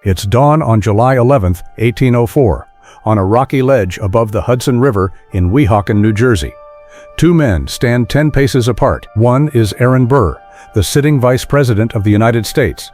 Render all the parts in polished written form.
It's dawn on July 11, 1804, on a rocky ledge above the Hudson River in Weehawken, New Jersey. Two men stand 10 paces apart. One is Aaron Burr, the sitting Vice President of the United States.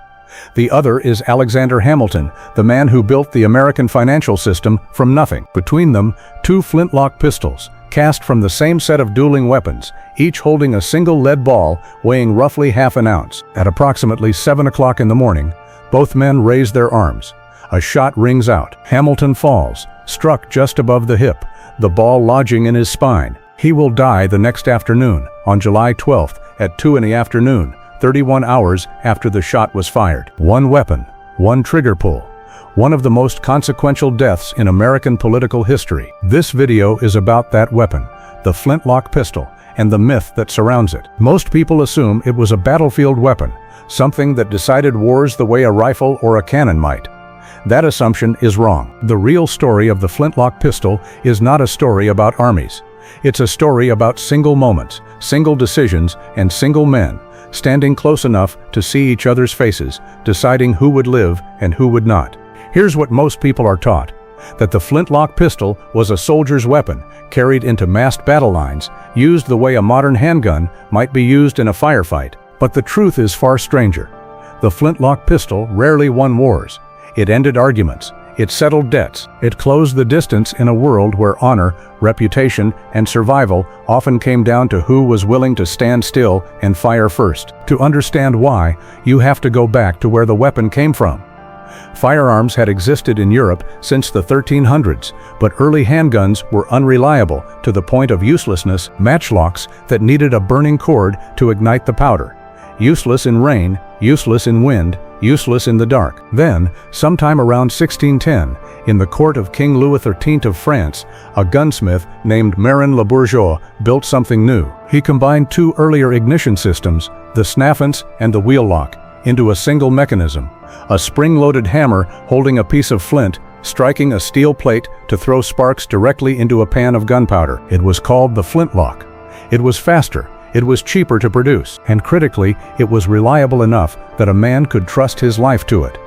The other is Alexander Hamilton, the man who built the American financial system from nothing. Between them, two flintlock pistols, cast from the same set of dueling weapons, each holding a single lead ball weighing roughly half an ounce. At approximately 7 o'clock in the morning, both men raise their arms. A shot rings out. Hamilton falls, struck just above the hip, the ball lodging in his spine. He will die the next afternoon, on July 12th, at 2 in the afternoon, 31 hours after the shot was fired. One weapon, one trigger pull. One of the most consequential deaths in American political history. This video is about that weapon, the flintlock pistol, and the myth that surrounds it. Most people assume it was a battlefield weapon, something that decided wars the way a rifle or a cannon might. That assumption is wrong. The real story of the flintlock pistol is not a story about armies. It's a story about single moments, single decisions, and single men, standing close enough to see each other's faces, deciding who would live and who would not. Here's what most people are taught: that the flintlock pistol was a soldier's weapon, carried into massed battle lines, used the way a modern handgun might be used in a firefight. But the truth is far stranger. The flintlock pistol rarely won wars. It ended arguments. It settled debts. It closed the distance in a world where honor, reputation, and survival often came down to who was willing to stand still and fire first. To understand why, you have to go back to where the weapon came from. Firearms had existed in Europe since the 1300s, but early handguns were unreliable to the point of uselessness. Matchlocks that needed a burning cord to ignite the powder. Useless in rain, useless in wind, useless in the dark. Then, sometime around 1610, in the court of King Louis XIII of France, a gunsmith named Marin Le Bourgeois built something new. He combined two earlier ignition systems, the snaffence and the wheel lock, into a single mechanism. A spring-loaded hammer holding a piece of flint, striking a steel plate to throw sparks directly into a pan of gunpowder. It was called the flintlock. It was faster. It was cheaper to produce, and critically, it was reliable enough that a man could trust his life to it.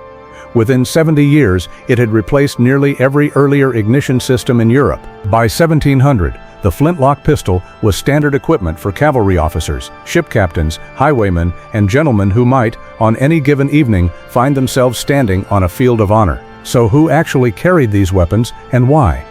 Within 70 years, it had replaced nearly every earlier ignition system in Europe. By 1700, the flintlock pistol was standard equipment for cavalry officers, ship captains, highwaymen, and gentlemen who might, on any given evening, find themselves standing on a field of honor. So who actually carried these weapons, and why?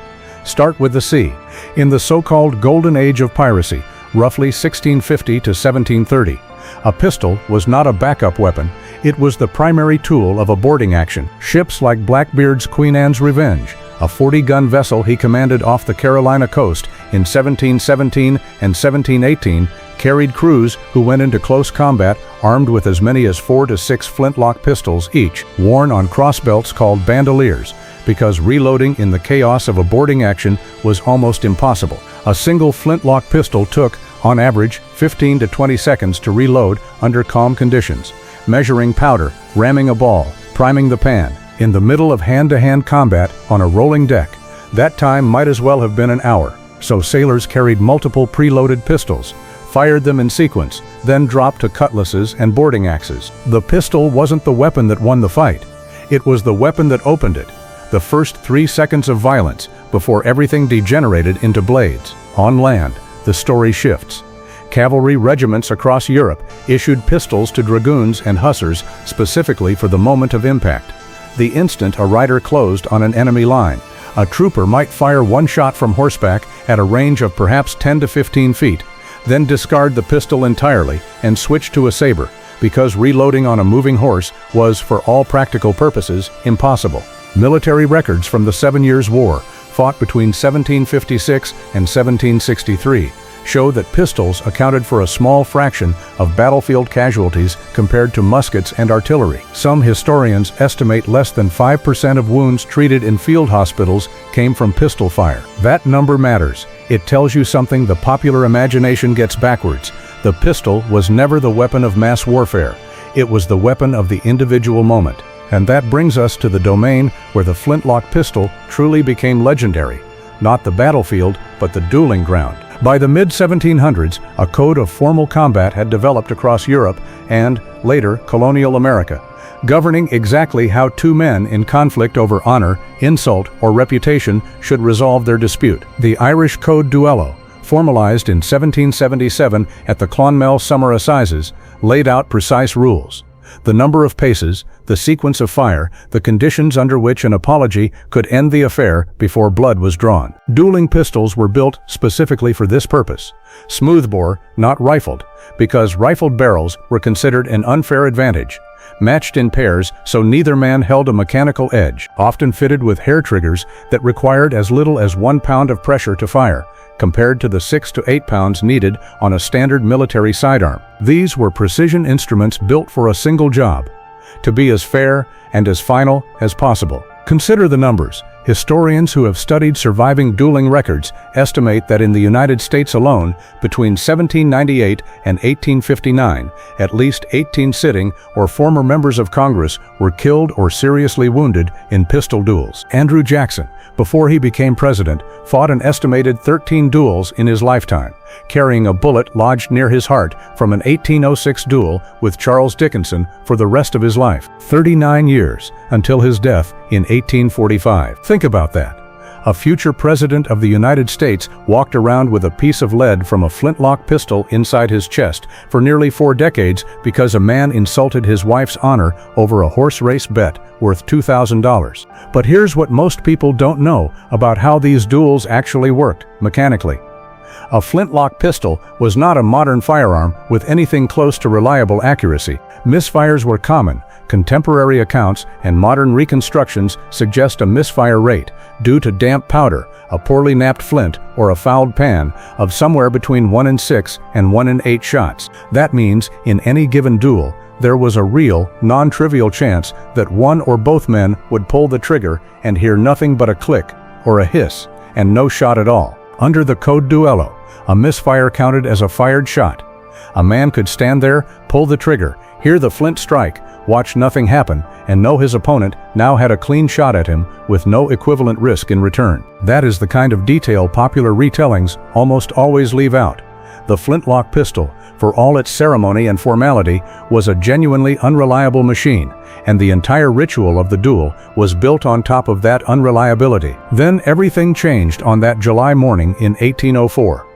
Start with the sea. In the so-called Golden Age of Piracy, roughly 1650 to 1730, a pistol was not a backup weapon, it was the primary tool of a boarding action. Ships like Blackbeard's Queen Anne's Revenge, a 40-gun vessel he commanded off the Carolina coast in 1717 and 1718, carried crews who went into close combat armed with as many as 4 to 6 flintlock pistols each, worn on crossbelts called bandoliers, because reloading in the chaos of a boarding action was almost impossible. A single flintlock pistol took, on average, 15 to 20 seconds to reload under calm conditions, measuring powder, ramming a ball, priming the pan, in the middle of hand-to-hand combat on a rolling deck. That time might as well have been an hour, so sailors carried multiple preloaded pistols, fired them in sequence, then dropped to cutlasses and boarding axes. The pistol wasn't the weapon that won the fight. It was the weapon that opened it. The first 3 seconds of violence before everything degenerated into blades. On land, the story shifts. Cavalry regiments across Europe issued pistols to dragoons and hussars specifically for the moment of impact. The instant a rider closed on an enemy line, a trooper might fire one shot from horseback at a range of perhaps 10 to 15 feet, then discard the pistol entirely and switch to a saber, because reloading on a moving horse was, for all practical purposes, impossible. Military records from the 7 Years' War, fought between 1756 and 1763, show that pistols accounted for a small fraction of battlefield casualties compared to muskets and artillery. Some historians estimate less than 5% of wounds treated in field hospitals came from pistol fire. That number matters. It tells you something the popular imagination gets backwards. The pistol was never the weapon of mass warfare. It was the weapon of the individual moment. And that brings us to the domain where the flintlock pistol truly became legendary. Not the battlefield, but the dueling ground. By the mid-1700s, a code of formal combat had developed across Europe and, later, colonial America. governing exactly how two men in conflict over honor, insult, or reputation should resolve their dispute. The Irish Code Duello, formalized in 1777 at the Clonmel Summer Assizes, laid out precise rules. The number of paces, the sequence of fire, the conditions under which an apology could end the affair before blood was drawn. Dueling pistols were built specifically for this purpose. Smoothbore, not rifled, because rifled barrels were considered an unfair advantage. Matched in pairs so neither man held a mechanical edge, often fitted with hair triggers that required as little as 1 pound of pressure to fire, compared to the 6 to 8 pounds needed on a standard military sidearm. These were precision instruments built for a single job, to be as fair and as final as possible. Consider the numbers. Historians who have studied surviving dueling records estimate that in the United States alone, between 1798 and 1859, at least 18 sitting or former members of Congress were killed or seriously wounded in pistol duels. Andrew Jackson, before he became president, fought an estimated 13 duels in his lifetime, carrying a bullet lodged near his heart from an 1806 duel with Charles Dickinson for the rest of his life. 39 years until his death in 1845. Think about that. A future president of the United States walked around with a piece of lead from a flintlock pistol inside his chest for nearly 4 decades because a man insulted his wife's honor over a horse race bet worth $2,000. But here's what most people don't know about how these duels actually worked mechanically. A flintlock pistol was not a modern firearm with anything close to reliable accuracy. Misfires were common. Contemporary accounts and modern reconstructions suggest a misfire rate, due to damp powder, a poorly napped flint, or a fouled pan, of somewhere between 1 in 6 and 1 in 8 shots. That means, in any given duel, there was a real, non-trivial chance that one or both men would pull the trigger and hear nothing but a click or a hiss, and no shot at all. Under the Code Duello, a misfire counted as a fired shot. A man could stand there, pull the trigger, hear the flint strike, watch nothing happen, and know his opponent now had a clean shot at him with no equivalent risk in return. That is the kind of detail popular retellings almost always leave out. The flintlock pistol, for all its ceremony and formality, was a genuinely unreliable machine, and the entire ritual of the duel was built on top of that unreliability. Then everything changed on that July morning in 1804.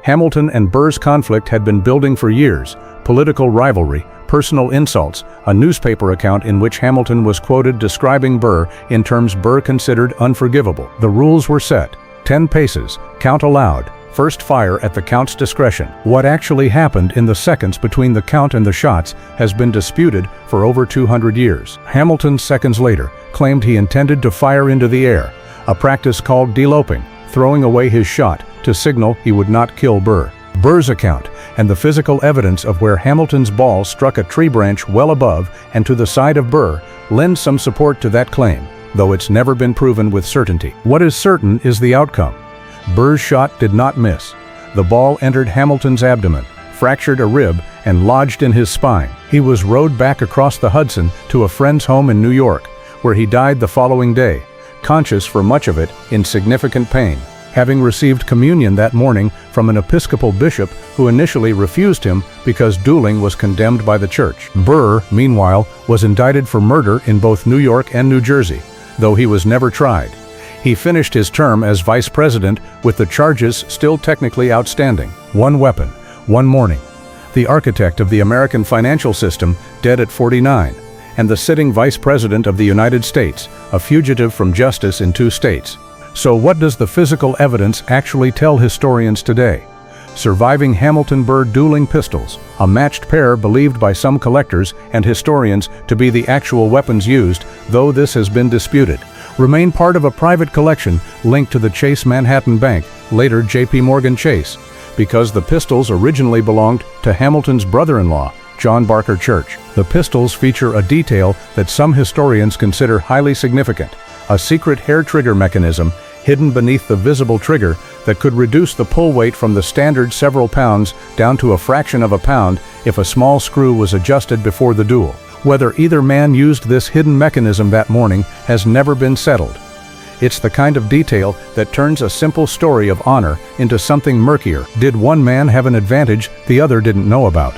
Hamilton and Burr's conflict had been building for years: political rivalry, personal insults, a newspaper account in which Hamilton was quoted describing Burr in terms Burr considered unforgivable. The rules were set: 10 paces, count aloud, first fire at the count's discretion. What actually happened in the seconds between the count and the shots has been disputed for over 200 years. Hamilton, seconds later, claimed he intended to fire into the air, a practice called deloping, throwing away his shot to signal he would not kill Burr. Burr's account and the physical evidence of where Hamilton's ball struck a tree branch well above and to the side of Burr lends some support to that claim, though it's never been proven with certainty. What is certain is the outcome. Burr's shot did not miss. The ball entered Hamilton's abdomen, fractured a rib, and lodged in his spine. He was rowed back across the Hudson to a friend's home in New York, where he died the following day, conscious for much of it, in significant pain, having received communion that morning from an Episcopal bishop who initially refused him because dueling was condemned by the church. Burr, meanwhile, was indicted for murder in both New York and New Jersey, though he was never tried. He finished his term as vice president with the charges still technically outstanding. One weapon, one morning. The architect of the American financial system, dead at 49, and the sitting vice president of the United States, a fugitive from justice in 2 states. So what does the physical evidence actually tell historians today? Surviving Hamilton-Burr dueling pistols, a matched pair believed by some collectors and historians to be the actual weapons used, though this has been disputed, remain part of a private collection linked to the Chase Manhattan Bank, later J.P. Morgan Chase, because the pistols originally belonged to Hamilton's brother-in-law, John Barker Church. The pistols feature a detail that some historians consider highly significant: a secret hair trigger mechanism hidden beneath the visible trigger that could reduce the pull weight from the standard several pounds down to a fraction of a pound if a small screw was adjusted before the duel. Whether either man used this hidden mechanism that morning has never been settled. It's the kind of detail that turns a simple story of honor into something murkier. Did one man have an advantage the other didn't know about?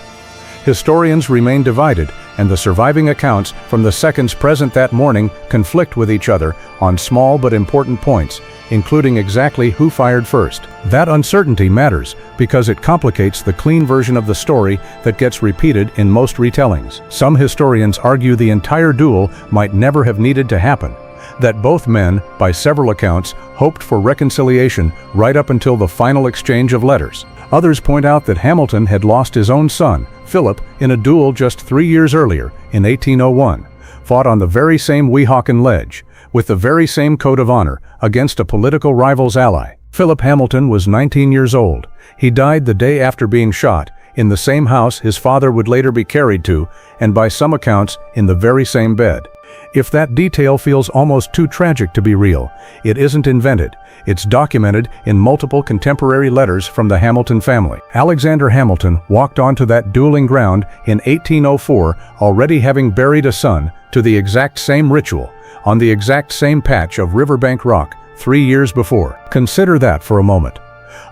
Historians remain divided and the surviving accounts from the seconds present that morning conflict with each other on small but important points, including exactly who fired first. That uncertainty matters because it complicates the clean version of the story that gets repeated in most retellings. Some historians argue the entire duel might never have needed to happen, that both men, by several accounts, hoped for reconciliation right up until the final exchange of letters. Others point out that Hamilton had lost his own son, Philip, in a duel just 3 years earlier, in 1801, fought on the very same Weehawken ledge, with the very same code of honor, against a political rival's ally. Philip Hamilton was 19 years old. He died the day after being shot, in the same house his father would later be carried to, and by some accounts, in the very same bed. If that detail feels almost too tragic to be real, it isn't invented. It's documented in multiple contemporary letters from the Hamilton family. Alexander Hamilton walked onto that dueling ground in 1804, already having buried a son, to the exact same ritual, on the exact same patch of riverbank rock 3 years before. Consider that for a moment.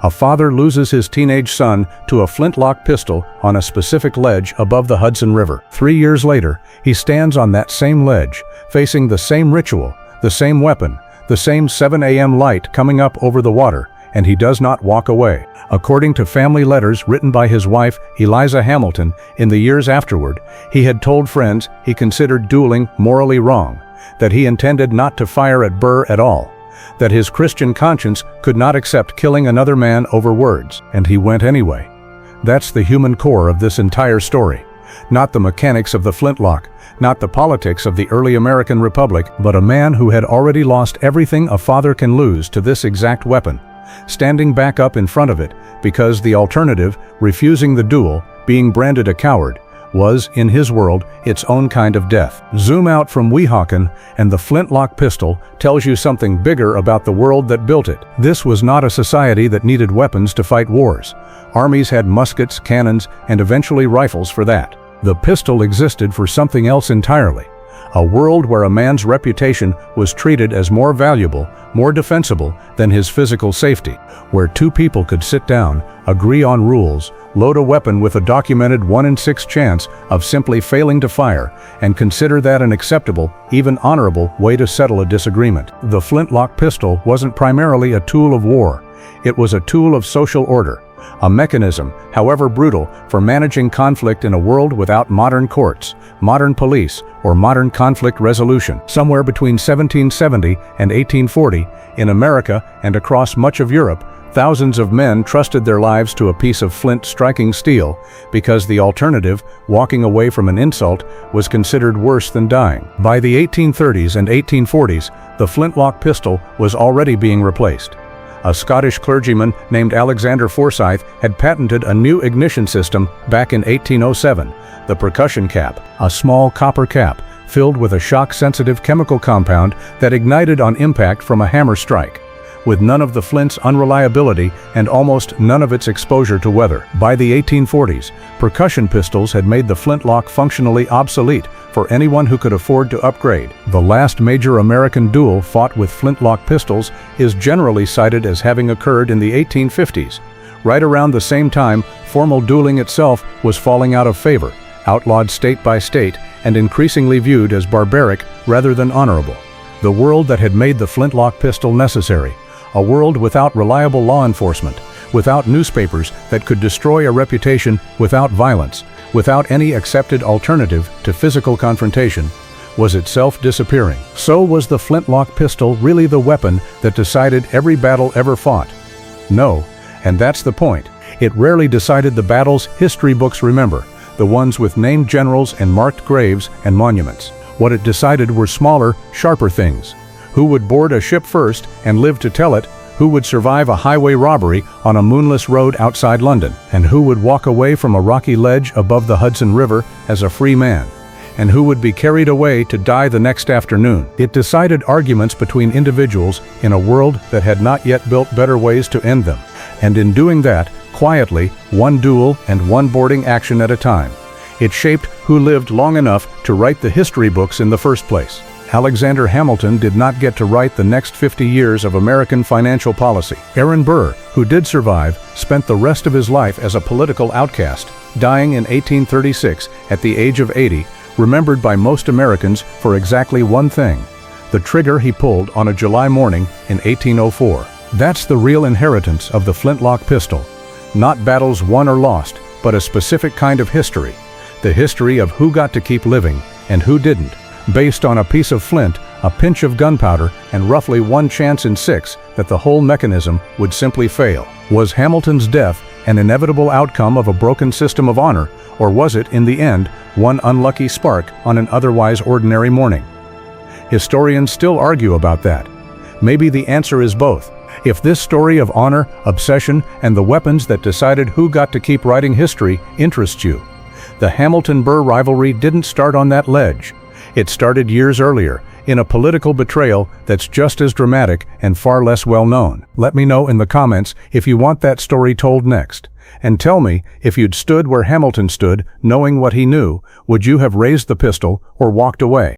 A father loses his teenage son to a flintlock pistol on a specific ledge above the Hudson River. 3 years later, he stands on that same ledge, facing the same ritual, the same weapon, the same 7 a.m. light coming up over the water, and he does not walk away. According to family letters written by his wife, Eliza Hamilton, in the years afterward, he had told friends he considered dueling morally wrong, that he intended not to fire at Burr at all, that his Christian conscience could not accept killing another man over words, and he went anyway. That's the human core of this entire story. Not the mechanics of the flintlock, not the politics of the early American Republic, but a man who had already lost everything a father can lose to this exact weapon, standing back up in front of it, because the alternative, refusing the duel, being branded a coward, was, in his world, its own kind of death. Zoom out from Weehawken, and the flintlock pistol tells you something bigger about the world that built it. This was not a society that needed weapons to fight wars. Armies had muskets, cannons, and eventually rifles for that. The pistol existed for something else entirely. A world where a man's reputation was treated as more valuable, more defensible than his physical safety, where two people could sit down, agree on rules, load a weapon with a documented 1 in 6 chance of simply failing to fire, and consider that an acceptable, even honorable, way to settle a disagreement. The flintlock pistol wasn't primarily a tool of war. It was a tool of social order, a mechanism, however brutal, for managing conflict in a world without modern courts, modern police, or modern conflict resolution. Somewhere between 1770 and 1840, in America and across much of Europe, thousands of men trusted their lives to a piece of flint striking steel because the alternative, walking away from an insult, was considered worse than dying. By the 1830s and 1840s, the flintlock pistol was already being replaced. A Scottish clergyman named Alexander Forsyth had patented a new ignition system back in 1807, the percussion cap, a small copper cap filled with a shock-sensitive chemical compound that ignited on impact from a hammer strike, with none of the flint's unreliability and almost none of its exposure to weather. By the 1840s, percussion pistols had made the flintlock functionally obsolete for anyone who could afford to upgrade. The last major American duel fought with flintlock pistols is generally cited as having occurred in the 1850s. Right around the same time, formal dueling itself was falling out of favor, outlawed state by state, and increasingly viewed as barbaric rather than honorable. The world that had made the flintlock pistol necessary, a world without reliable law enforcement, without newspapers that could destroy a reputation without violence, without any accepted alternative to physical confrontation, was itself disappearing. So was the flintlock pistol really the weapon that decided every battle ever fought? No, and that's the point. It rarely decided the battles history books remember, the ones with named generals and marked graves and monuments. What it decided were smaller, sharper things. Who would board a ship first and live to tell it? Who would survive a highway robbery on a moonless road outside London? And who would walk away from a rocky ledge above the Hudson River as a free man? And who would be carried away to die the next afternoon? It decided arguments between individuals in a world that had not yet built better ways to end them. And in doing that, quietly, one duel and one boarding action at a time, it shaped who lived long enough to write the history books in the first place. Alexander Hamilton did not get to write the next 50 years of American financial policy. Aaron Burr, who did survive, spent the rest of his life as a political outcast, dying in 1836 at the age of 80, remembered by most Americans for exactly one thing: the trigger he pulled on a July morning in 1804. That's the real inheritance of the flintlock pistol. Not battles won or lost, but a specific kind of history. The history of who got to keep living and who didn't, based on a piece of flint, a pinch of gunpowder, and roughly 1 chance in 6 that the whole mechanism would simply fail. Was Hamilton's death an inevitable outcome of a broken system of honor, or was it, in the end, one unlucky spark on an otherwise ordinary morning? Historians still argue about that. Maybe the answer is both. If this story of honor, obsession, and the weapons that decided who got to keep writing history interests you, the Hamilton-Burr rivalry didn't start on that ledge. It started years earlier, in a political betrayal that's just as dramatic and far less well known. Let me know in the comments if you want that story told next. And tell me, if you'd stood where Hamilton stood, knowing what he knew, would you have raised the pistol or walked away?